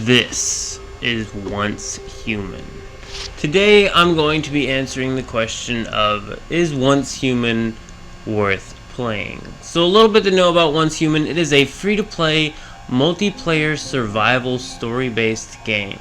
This is Once Human. Today I'm going to be answering the question of, is Once Human worth playing? So a little bit to know about Once Human. It is a free-to-play, multiplayer survival story-based game.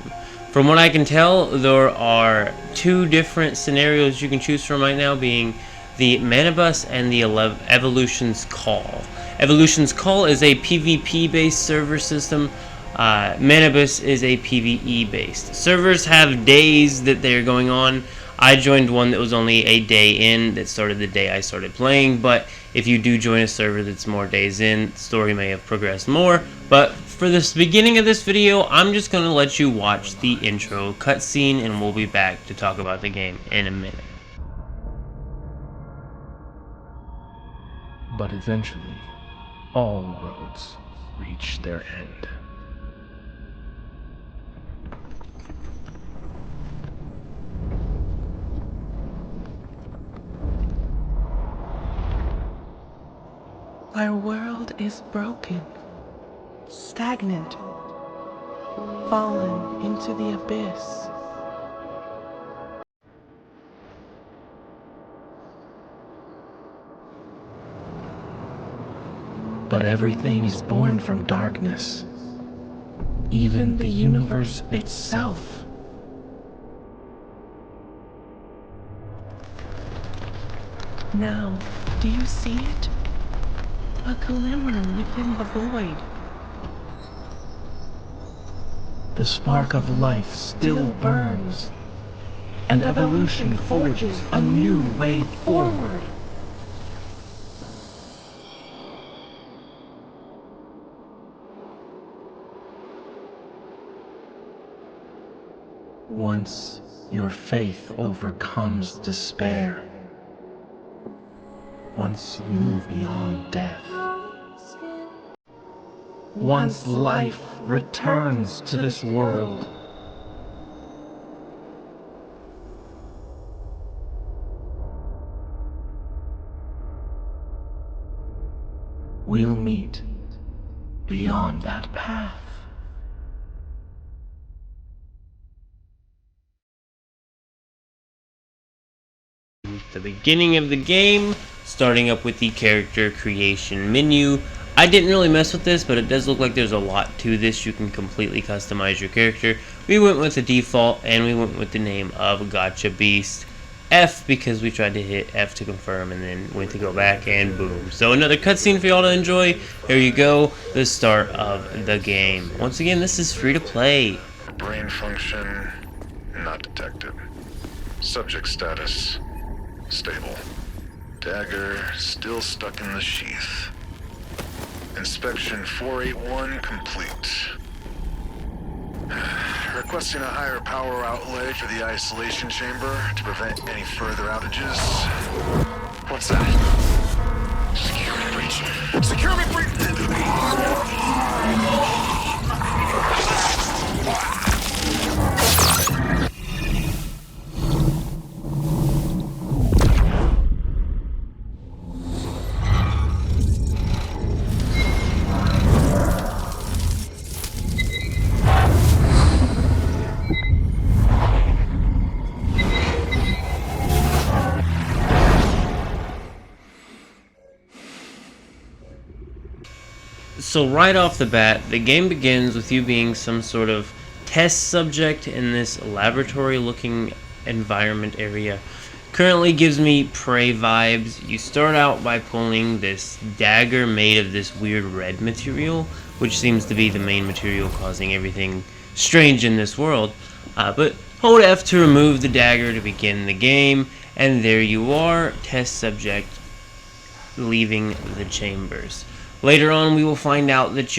From what I can tell, there are two different scenarios you can choose from right now, being the Manibus and the Evolution's Call. Evolution's Call is a PvP-based server system. Manibus is a PvE-based. Servers have days that they're going on. I joined one that was only a day in, that started the day I started playing, but if you do join a server that's more days in, the story may have progressed more. But for this beginning of this video, I'm just going to let you watch the intro cutscene, and we'll be back to talk about the game in a minute. But eventually, all roads reach their end. Our world is broken, stagnant, fallen into the abyss. But everything is born from darkness, even the universe itself. Now, do you see it? A glimmer within the void. The spark of life still burns, and evolution forges a new way forward. Once your faith overcomes despair, once you move beyond death, once life returns to this world, we'll meet beyond that path. The beginning of the game, starting up with the character creation menu. I didn't really mess with this, but it does look like there's a lot to this. You can completely customize your character. We went with the default, and we went with the name of Gotcha Beast. F because we tried to hit F to confirm, and then went to go back, and boom. So another cutscene for y'all to enjoy. Here you go, the start of the game. Once again, this is free to play. Brain function not detected. Subject status stable. Dagger still stuck in the sheath. Inspection 481 complete. Requesting a higher power outlay for the isolation chamber to prevent any further outages. What's that? Security breach. Security breach! So right off the bat, the game begins with you being some sort of test subject in this laboratory-looking environment area. Currently gives me Prey vibes. You start out by pulling this dagger made of this weird red material, which seems to be the main material causing everything strange in this world. But hold F to remove the dagger to begin the game, and there you are, test subject leaving the chambers. Later on, we will find out that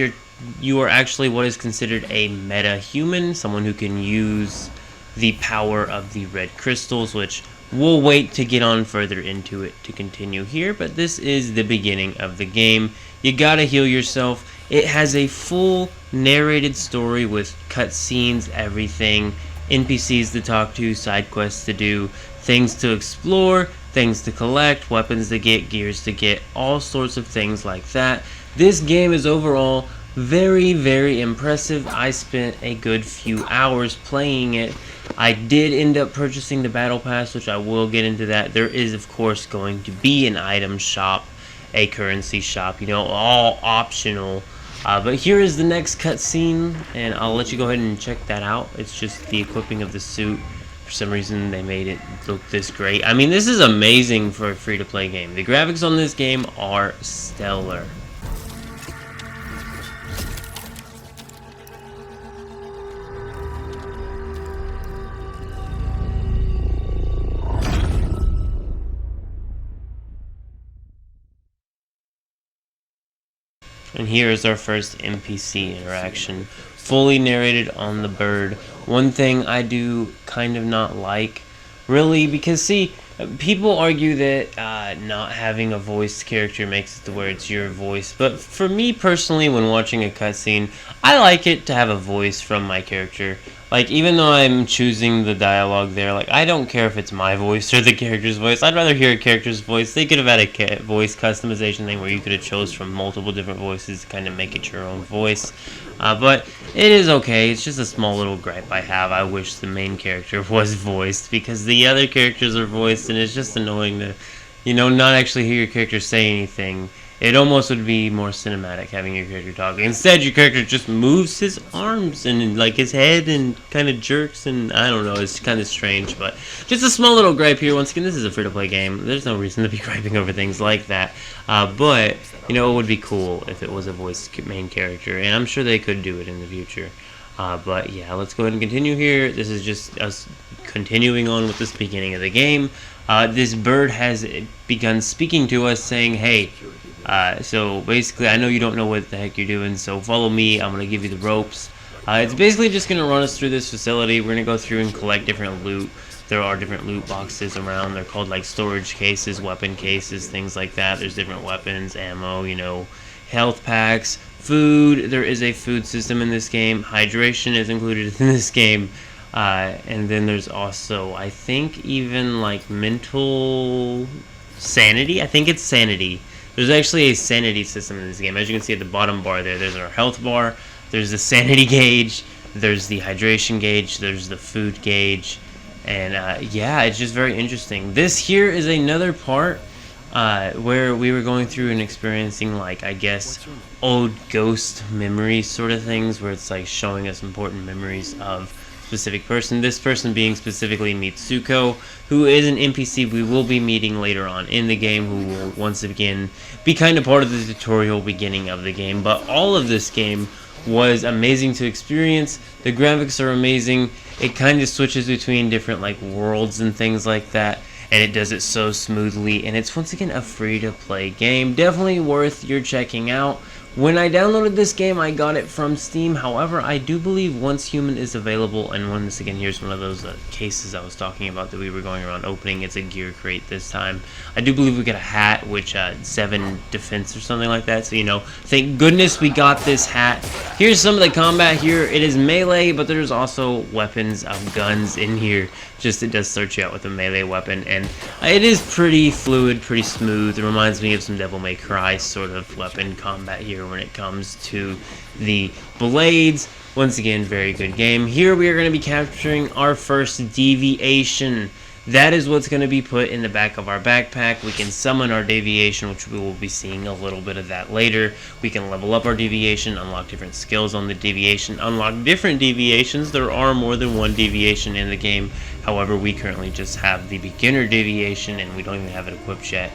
you are actually what is considered a meta-human, someone who can use the power of the red crystals, which we'll wait to get on further into it to continue here, but this is the beginning of the game. You gotta heal yourself. It has a full narrated story with cutscenes, everything, NPCs to talk to, side quests to do, things to explore, things to collect, weapons to get, gears to get, all sorts of things like that. This game is overall Very, very impressive. I spent a good few hours playing it. I did end up purchasing the Battle Pass, which I will get into that. There is, of course, going to be an item shop, a currency shop, you know, all optional. But here is the next cutscene, and I'll let you go ahead and check that out. It's just the equipping of the suit. For some reason, they made it look this great. I mean, this is amazing for a free-to-play game. The graphics on this game are stellar. And here is our first NPC interaction, fully narrated on the bird. One thing I do kind of not like, really, because see, people argue that not having a voiced character makes it to where it's your voice. But for me personally, when watching a cutscene, I like it to have a voice from my character. Like, even though I'm choosing the dialogue there, like, I don't care if it's my voice or the character's voice. I'd rather hear a character's voice. They could have had a voice customization thing where you could have chose from multiple different voices to kind of make it your own voice. But it is okay. It's just a small little gripe I have. I wish the main character was voiced, because the other characters are voiced, and it's just annoying to, you know, not actually hear your character say anything. It almost would be more cinematic having your character talk. Instead, your character just moves his arms and like his head and kind of jerks, and I don't know, it's kind of strange. But just a small little gripe here. Once again, this is a free-to-play game. There's no reason to be griping over things like that. But you know, it would be cool if it was a voiced main character, and I'm sure they could do it in the future. But yeah, let's go ahead and continue here. This is just us continuing on with this beginning of the game. This bird has begun speaking to us, saying, "Hey." So basically, I know you don't know what the heck you're doing, so follow me. I'm going to give you the ropes. It's basically just going to run us through this facility. We're going to go through and collect different loot. There are different loot boxes around. They're called like storage cases, weapon cases, things like that. There's different weapons, ammo, you know, health packs, food. There is a food system in this game. Hydration is included in this game. And then there's also, I think, even like mental sanity. I think it's sanity. There's actually a sanity system in this game. As you can see at the bottom bar there, there's our health bar, there's the sanity gauge, there's the hydration gauge, there's the food gauge, and yeah, it's just very interesting. This here is another part where we were going through and experiencing, like, I guess, old ghost memories sort of things, where it's like showing us important memories of specific person, this person being specifically Mitsuko, who is an NPC we will be meeting later on in the game, who will once again be kind of part of the tutorial beginning of the game. But all of this game was amazing to experience. The graphics are amazing. It kind of switches between different like worlds and things like that, and it does it so smoothly, and it's once again a free to play game, definitely worth your checking out. When I downloaded this game, I got it from Steam. However, I do believe Once Human is available, and once again, here's one of those cases I was talking about that we were going around opening. It's a gear crate this time. I do believe we got a hat, which 7 defense or something like that. So, you know, thank goodness we got this hat. Here's some of the combat here. It is melee, but there's also weapons of guns in here. Just it does start you out with a melee weapon, and it is pretty fluid, pretty smooth. It reminds me of some Devil May Cry sort of weapon combat here when it comes to the blades. Once again, very good game. Here we are going to be capturing our first deviation. That is what's going to be put in the back of our backpack. We can summon our deviation, which we will be seeing a little bit of that later. We can level up our deviation, unlock different skills on the deviation, unlock different deviations. There are more than one deviation in the game. However, we currently just have the beginner deviation, and we don't even have it equipped yet.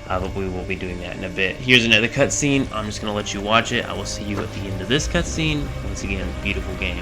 But we will be doing that in a bit. Here's another cutscene. I'm just going to let you watch it. I will see you at the end of this cutscene. Once again, beautiful game.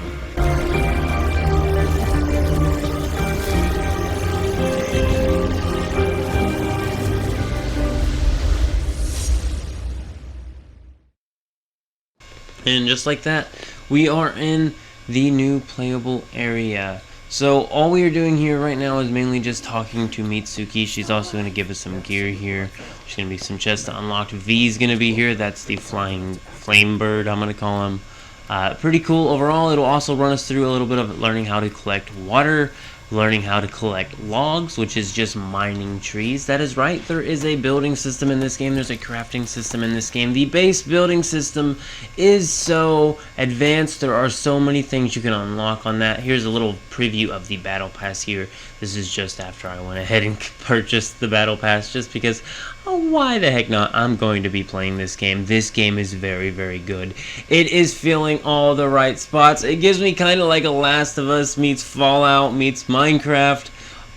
And just like that, we are in the new playable area. So all we are doing here right now is mainly just talking to Mitsuki. She's also going to give us some gear here. There's going to be some chests to unlock. V's going to be here. That's the flying flame bird, I'm going to call him. Pretty cool overall. It'll also run us through a little bit of learning how to collect water. learning how to collect logs, which is just mining trees. That is right, there is a building system in this game, there's a crafting system in this game. The base building system is so advanced, there are so many things you can unlock on that. Here's a little preview of the battle pass here. This is just after I went ahead and purchased the battle pass, just because, oh, why the heck not? I'm going to be playing this game. This game is very, very good. It is filling all the right spots. It gives me kind of like a Last of Us meets Fallout meets Minecraft,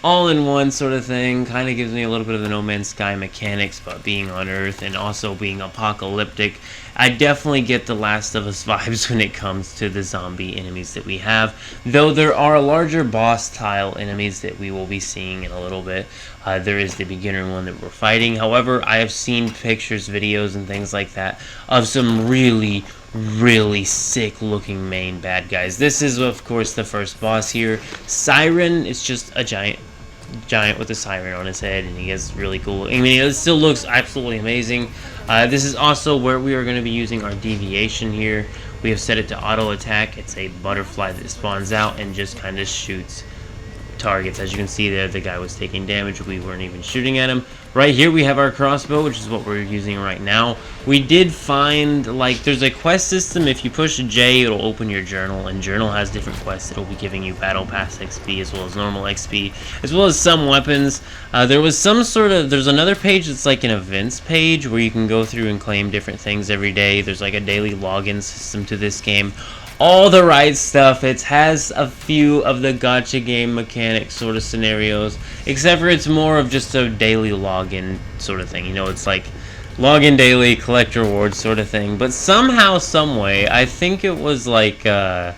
all in one sort of thing. Kind of gives me a little bit of the No Man's Sky mechanics, but being on Earth and also being apocalyptic. I definitely get the Last of Us vibes when it comes to the zombie enemies that we have, though there are larger boss style enemies that we will be seeing in a little bit. There is the beginner one that we're fighting. However, I have seen pictures, videos, and things like that of some really, really sick looking main bad guys. This is, of course, the first boss here. Siren is just a giant with a siren on his head, and he is really cool. I mean, it still looks absolutely amazing. This is also where we are going to be using our deviation here. We have set it to auto attack. It's a butterfly that spawns out and just kind of shoots targets. As you can see there, the guy was taking damage. We weren't even shooting at him. Right here we have our crossbow, which is what we're using right now. We did find, like, there's a quest system. If you push J, it'll open your journal, and journal has different quests. It'll be giving you battle pass XP as well as normal XP, as well as some weapons. There was some sort of, there's another page that's like an events page where you can go through and claim different things every day. There's like a daily login system to this game. All the right stuff. It has a few of the gacha game mechanic sort of scenarios, except for it's more of just a daily login sort of thing. You know, it's like login daily, collect rewards sort of thing. But somehow, some way, I think it was like, I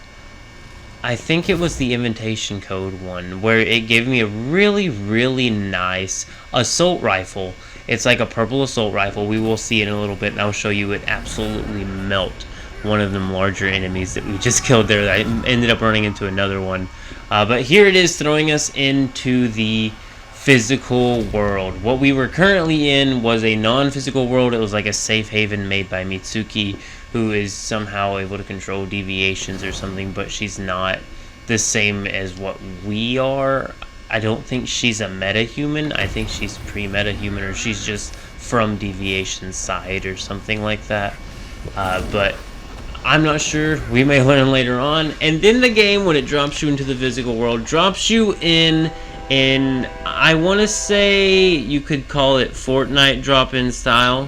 think it was the invitation code one, where it gave me a really, really nice assault rifle. It's like a purple assault rifle. We will see it in a little bit, and I'll show you it absolutely melt one of them larger enemies that we just killed there. I ended up running into another one. But here it is, throwing us into the physical world. What we were currently in was a non-physical world. It was like a safe haven made by Mitsuki, who is somehow able to control deviations or something, but she's not the same as what we are. I don't think she's a meta-human. I think she's pre-meta-human, or she's just from deviation's side or something like that. But I'm not sure. We may learn later on. And then the game, when it drops you into the physical world, drops you in, I want to say you could call it Fortnite drop-in style.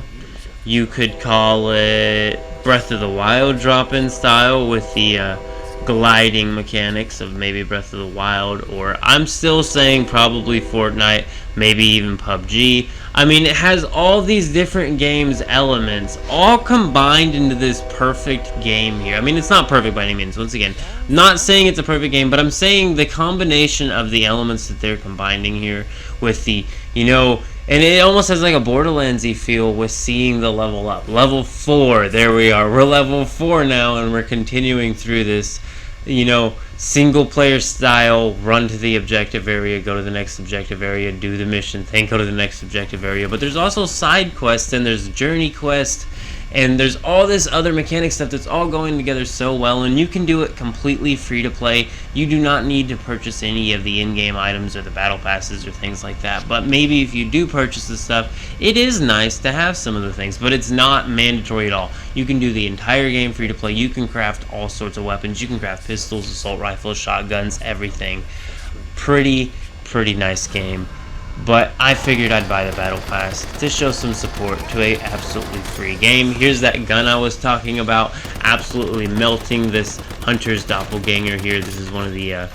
You could call it Breath of the Wild drop-in style with the gliding mechanics of maybe Breath of the Wild, or I'm still saying probably Fortnite, maybe even PUBG. I mean, it has all these different games elements all combined into this perfect game here. I mean, it's not perfect by any means. Once again, not saying it's a perfect game, but I'm saying the combination of the elements that they're combining here with the, you know, and it almost has like a Borderlands-y feel with seeing the level up. Level 4, there we are. We're level 4 now, and we're continuing through this, you know, single player style, run to the objective area, go to the next objective area, do the mission, then go to the next objective area. But there's also side quests, and there's journey quest, and there's all this other mechanic stuff that's all going together so well, and you can do it completely free to play. You do not need to purchase any of the in-game items or the battle passes or things like that. But maybe if you do purchase the stuff, it is nice to have some of the things, but it's not mandatory at all. You can do the entire game free to play. You can craft all sorts of weapons. You can craft pistols, assault rifles, shotguns, everything. Pretty nice game. But I figured I'd buy the battle pass to show some support to a absolutely free game. Here's that gun I was talking about, absolutely melting this hunter's doppelganger here. This is one of the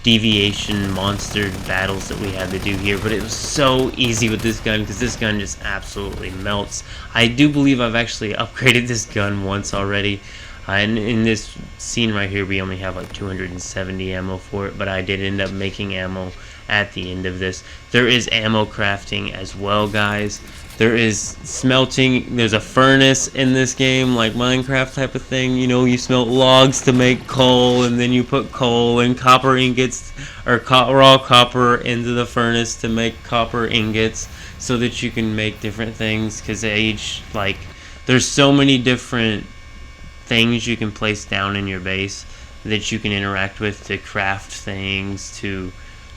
deviation monster battles that we had to do here, but it was so easy with this gun because this gun just absolutely melts. I do believe I've actually upgraded this gun once already. And in this scene right here, we only have like 270 ammo for it, but I did end up making ammo at the end of this. There is ammo crafting as well, guys. There is smelting. There's a furnace in this game, like Minecraft type of thing. You know, you smelt logs to make coal, and then you put coal and copper ingots, or raw copper into the furnace to make copper ingots, so that you can make different things. Because there's so many different things you can place down in your base that you can interact with to craft things, to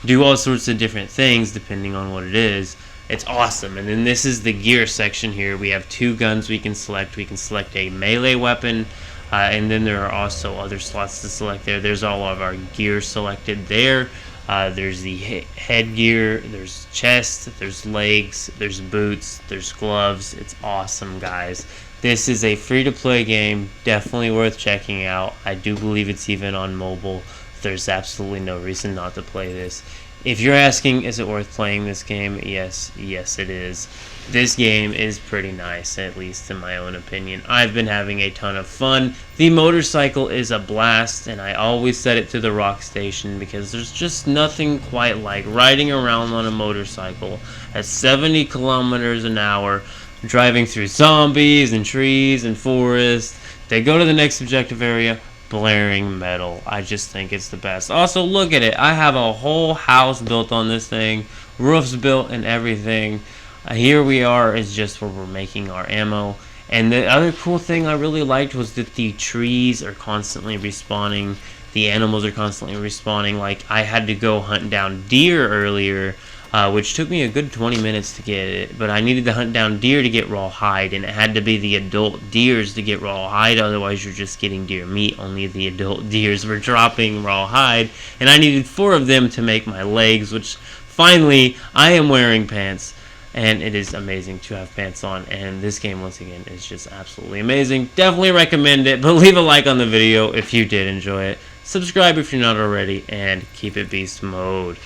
do all sorts of different things depending on what it is. It's awesome. And then this is the gear section here. We have 2 guns we can select. We can select a melee weapon, and then there are also other slots to select there. There's all of our gear selected there. There's the headgear, there's chest, there's legs, there's boots, there's gloves. It's awesome, guys. This is a free-to-play game, definitely worth checking out. I do believe it's even on mobile. There's absolutely no reason not to play this. If you're asking, is it worth playing this game? Yes it is. This game is pretty nice, at least in my own opinion. I've been having a ton of fun. The motorcycle is a blast, and I always set it to the rock station because there's just nothing quite like riding around on a motorcycle at 70 kilometers an hour, driving through zombies and trees and forests. They go to the next objective area, blaring metal. I just think it's the best. Also, look at it. I have a whole house built on this thing, roofs built and everything. Here we are is just where we're making our ammo. And the other cool thing I really liked was that the trees are constantly respawning. The animals are constantly respawning. Like, I had to go hunt down deer earlier, which took me a good 20 minutes to get it. But I needed to hunt down deer to get raw hide, and it had to be the adult deers to get raw hide. Otherwise, you're just getting deer meat. Only the adult deers were dropping raw hide. And I needed 4 of them to make my legs, which finally, I am wearing pants. And it is amazing to have pants on, and this game once again is just absolutely amazing. Definitely recommend it, but leave a like on the video if you did enjoy it. Subscribe if you're not already, and keep it beast mode.